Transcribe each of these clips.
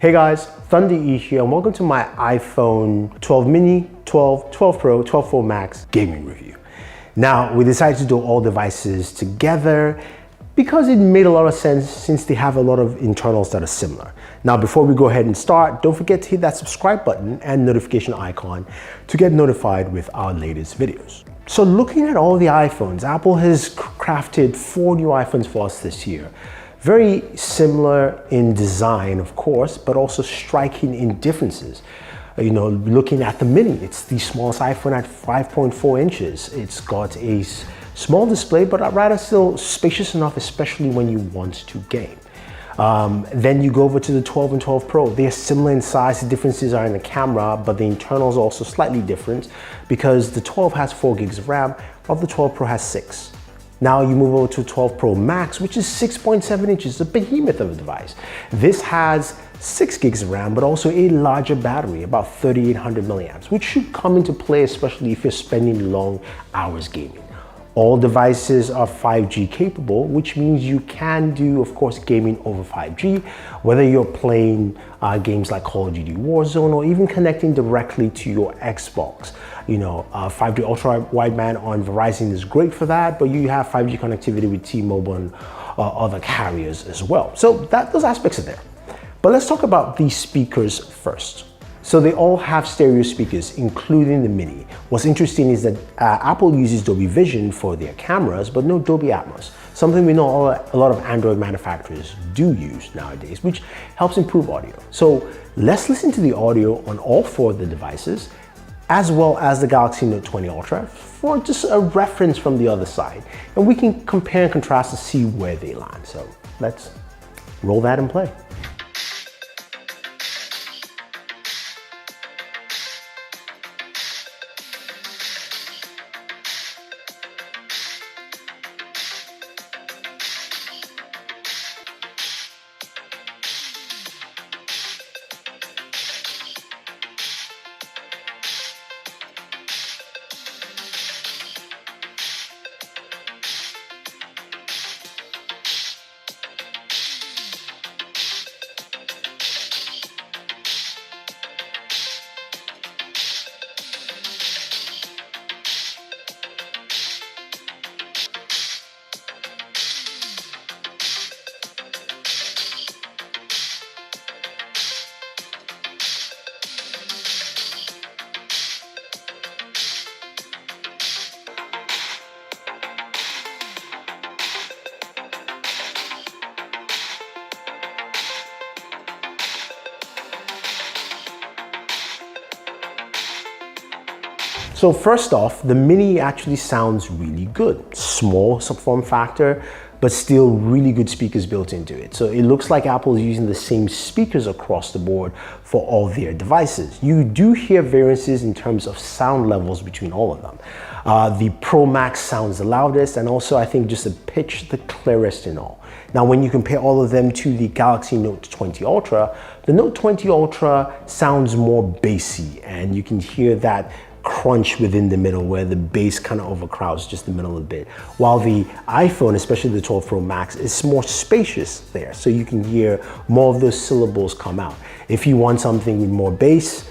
Hey guys, Thunder E here and welcome to my iPhone 12 mini, 12, 12 Pro, 12 Pro Max gaming review. Now, we decided to do all devices together because it made a lot of sense since they have a lot of internals that are similar. Now, before we go ahead and start, don't forget to hit that subscribe button and notification icon to get notified with our latest videos. So looking at all the iPhones, Apple has crafted 4 new iPhones for us this year. Very similar in design, of course, but also striking in differences. You know, looking at the mini, it's the smallest iPhone at 5.4 inches. It's got a small display, but rather still spacious enough, especially when you want to game. Then you go over to the 12 and 12 Pro. They are similar in size. The differences are in the camera, but the internals are also slightly different because the 12 has 4 gigs of RAM, while the 12 Pro has 6. Now you move over to 12 Pro Max, which is 6.7 inches, a behemoth of a device. This has 6 gigs of RAM, but also a larger battery, about 3,800 milliamps, which should come into play, especially if you're spending long hours gaming. All devices are 5G capable, which means you can do, of course, gaming over 5G, whether you're playing games like Call of Duty Warzone or even connecting directly to your Xbox. You know, 5G ultra wideband on Verizon is great for that, but you have 5G connectivity with T-Mobile and other carriers as well. So those aspects are there. But let's talk about these speakers first. So they all have stereo speakers, including the mini. What's interesting is that Apple uses Dolby Vision for their cameras, but no Dolby Atmos, something we know a lot of Android manufacturers do use nowadays, which helps improve audio. So let's listen to the audio on all 4 of the devices, as well as the Galaxy Note 20 Ultra, for just a reference from the other side. And we can compare and contrast to see where they land. So let's roll that and play. So first off, the mini actually sounds really good. Small form factor, but still really good speakers built into it. So it looks like Apple is using the same speakers across the board for all their devices. You do hear variances in terms of sound levels between all of them. The Pro Max sounds the loudest, and also I think just a pitch the clearest in all. Now, when you compare all of them to the Galaxy Note 20 Ultra, the Note 20 Ultra sounds more bassy, and you can hear that crunch within the middle where the bass kind of overcrowds just the middle a bit, while the iPhone, especially the 12 Pro Max, is more spacious there, so you can hear more of those syllables come out. If you want something with more bass,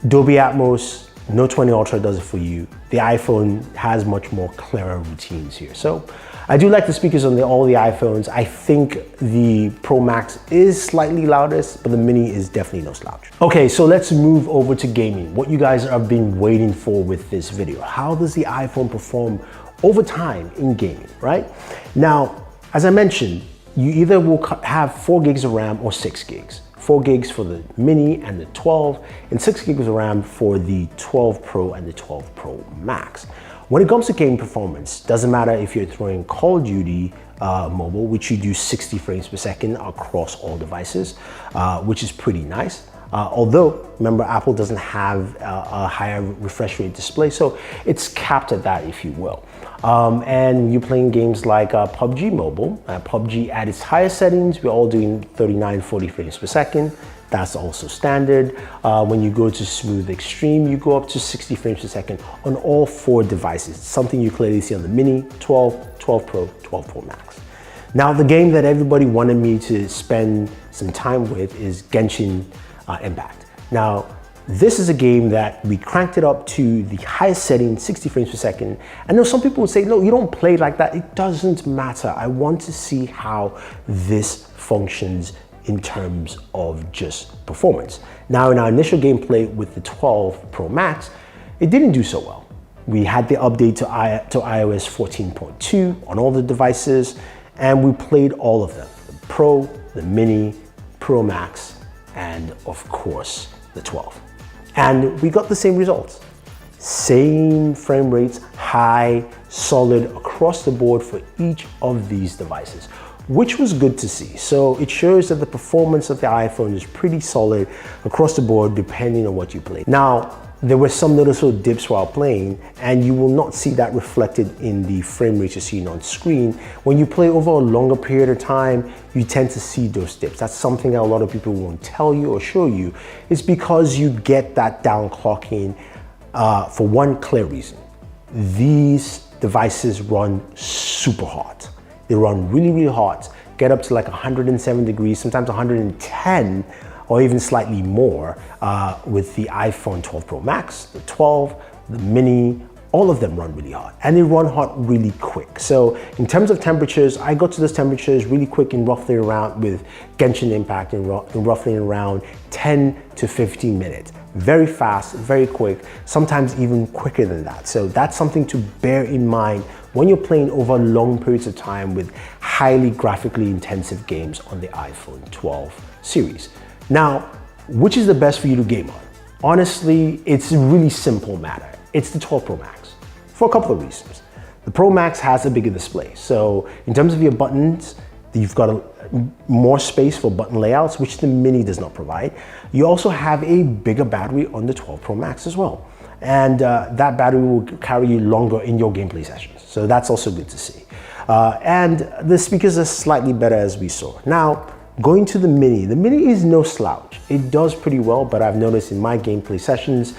Dolby Atmos, Note 20 Ultra does it for you. The iPhone has much more clearer routines here. So I do like the speakers on all the iPhones. I think the Pro Max is slightly loudest, but the mini is definitely no slouch. Okay, so let's move over to gaming. What you guys have been waiting for with this video. How does the iPhone perform over time in gaming, right? Now, as I mentioned, you either will have 4 gigs of RAM or 6 gigs. 4 gigs for the mini and the 12, and 6 gigs of RAM for the 12 Pro and the 12 Pro Max. When it comes to game performance, doesn't matter if you're throwing Call of Duty mobile, which you do 60 frames per second across all devices, which is pretty nice. Although, remember, Apple doesn't have a higher refresh rate display, so it's capped at that, if you will. And you're playing games like PUBG Mobile. PUBG at its highest settings, we're all doing 39, 40 frames per second. That's also standard. When you go to Smooth Extreme, you go up to 60 frames per second on all 4 devices. Something you clearly see on the Mini, 12, 12 Pro, 12 Pro Max. Now, the game that everybody wanted me to spend some time with is Genshin Impact. Now, this is a game that we cranked it up to the highest setting, 60 frames per second. I know some people would say, no, you don't play like that. It doesn't matter. I want to see how this functions in terms of just performance. Now, in our initial gameplay with the 12 Pro Max, it didn't do so well. We had the update to iOS 14.2 on all the devices, and we played all of them, the Pro, the Mini, Pro Max, and of course, the 12. And we got the same results. Same frame rates, high, solid across the board for each of these devices, which was good to see. So it shows that the performance of the iPhone is pretty solid across the board depending on what you play. Now, there were some noticeable dips while playing, and you will not see that reflected in the frame rates you're seeing on screen. When you play over a longer period of time, you tend to see those dips. That's something that a lot of people won't tell you or show you. It's because you get that downclocking for one clear reason. These devices run super hot. They run really, really hot, get up to like 107 degrees, sometimes 110, or even slightly more with the iPhone 12 Pro Max, the 12, the Mini, all of them run really hot, and they run hot really quick. So in terms of temperatures, I got to those temperatures really quick in roughly around, with Genshin Impact, in roughly around 10 to 15 minutes. Very fast, very quick, sometimes even quicker than that. So that's something to bear in mind when you're playing over long periods of time with highly graphically intensive games on the iPhone 12 series. Now, which is the best for you to game on? Honestly, it's a really simple matter. It's the 12 Pro Max for a couple of reasons. The Pro Max has a bigger display. So in terms of your buttons, you've got more space for button layouts, which the Mini does not provide. You also have a bigger battery on the 12 Pro Max as well. And that battery will carry you longer in your gameplay sessions. So that's also good to see. And the speakers are slightly better, as we saw. Now, going to the Mini is no slouch. It does pretty well, but I've noticed in my gameplay sessions,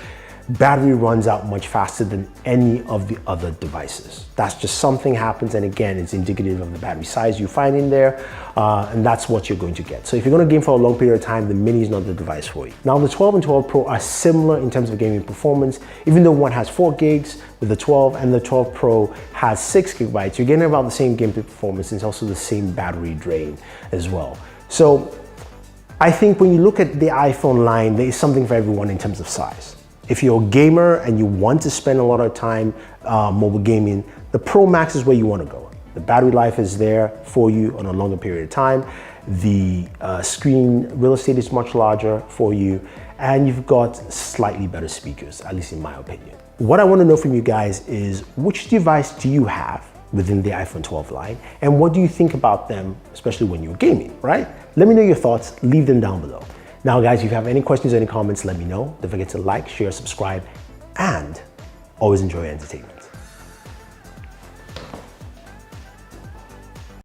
battery runs out much faster than any of the other devices. That's just something happens, and again, it's indicative of the battery size you find in there, and that's what you're going to get. So if you're going to game for a long period of time, the Mini is not the device for you. Now, the 12 and 12 Pro are similar in terms of gaming performance, even though one has 4 gigs with the 12 and the 12 Pro has 6 gigabytes. You're getting about the same gameplay performance, and it's also the same battery drain as well. So I think when you look at the iPhone line, there is something for everyone in terms of size. If you're a gamer and you want to spend a lot of time mobile gaming, the Pro Max is where you want to go. The battery life is there for you on a longer period of time. The screen real estate is much larger for you, and you've got slightly better speakers, at least in my opinion. What I want to know from you guys is, which device do you have within the iPhone 12 line, and what do you think about them, especially when you're gaming, right? Let me know your thoughts, leave them down below. Now guys, if you have any questions or any comments, let me know. Don't forget to like, share, subscribe, and always enjoy entertainment.